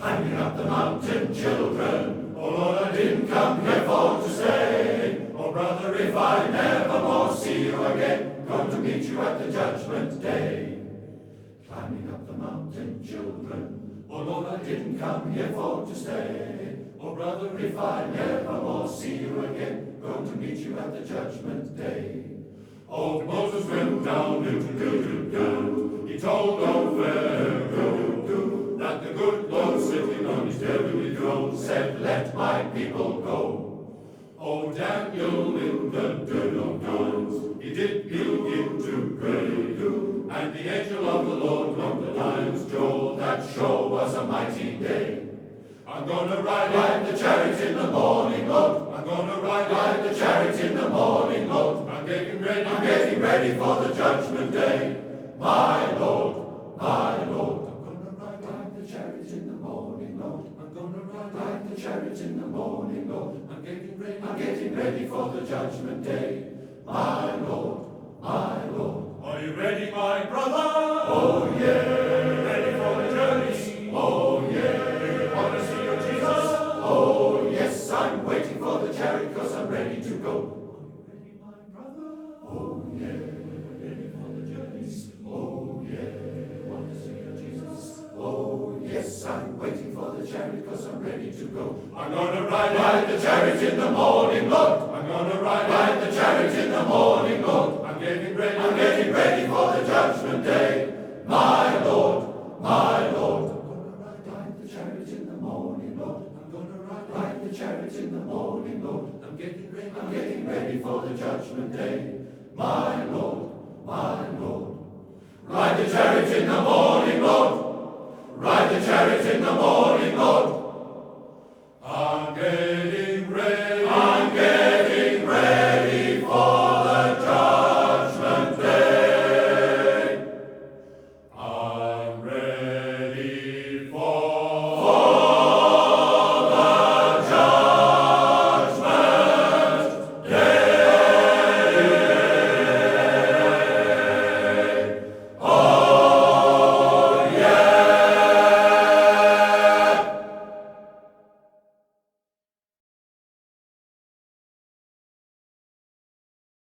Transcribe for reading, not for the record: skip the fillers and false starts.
Climbing up the mountain, children. Oh Lord, I didn't come here for to stay. Oh brother, if I never more see you again, going to meet you at the judgment day. Climbing up the mountain, children. Oh Lord, I didn't come here for to stay. Oh brother, if I never more see you again, going to meet you at the judgment day. Old Moses went down into do-do-do. He told old Pharaoh do-do-do that the good Lord sitting on his heavenly throne said, let my people go. Oh Daniel in the do-do-do, he did begin to pray, and the angel of the Lord from the lion's jaw, that sure was a mighty day. I'm gonna ride the chariot in the morning, Lord. I'm gonna ride the chariot in the morning, Lord. I'm getting ready for the judgment day. My Lord, my Lord. I'm gonna ride the chariot in the morning, Lord. I'm gonna ride the chariot in the morning, Lord. I'm getting ready for the judgment day. My Lord, my Lord. Are you ready, my brother? Oh yeah. Ready for the journey? Oh yeah. Oh, yes, I'm waiting for the chariot, 'cause I'm ready to go. Are you ready, my brother? Oh, yeah, ready for the journey. Oh, yeah, want to see you, Jesus. Oh, yes, I'm waiting for the chariot, 'cause I'm ready to go. I'm gonna ride the chariot in the morning, Lord. I'm gonna ride the chariot in the morning, Lord. I'm getting ready for the judgment day. My Lord, my Lord. I'm gonna ride the chariot in the morning, Lord. Ride the chariot in the morning, Lord. I'm getting ready for the judgment day. My Lord, my Lord. Ride the chariot in the morning, Lord. Ride the chariot in the morning, Lord.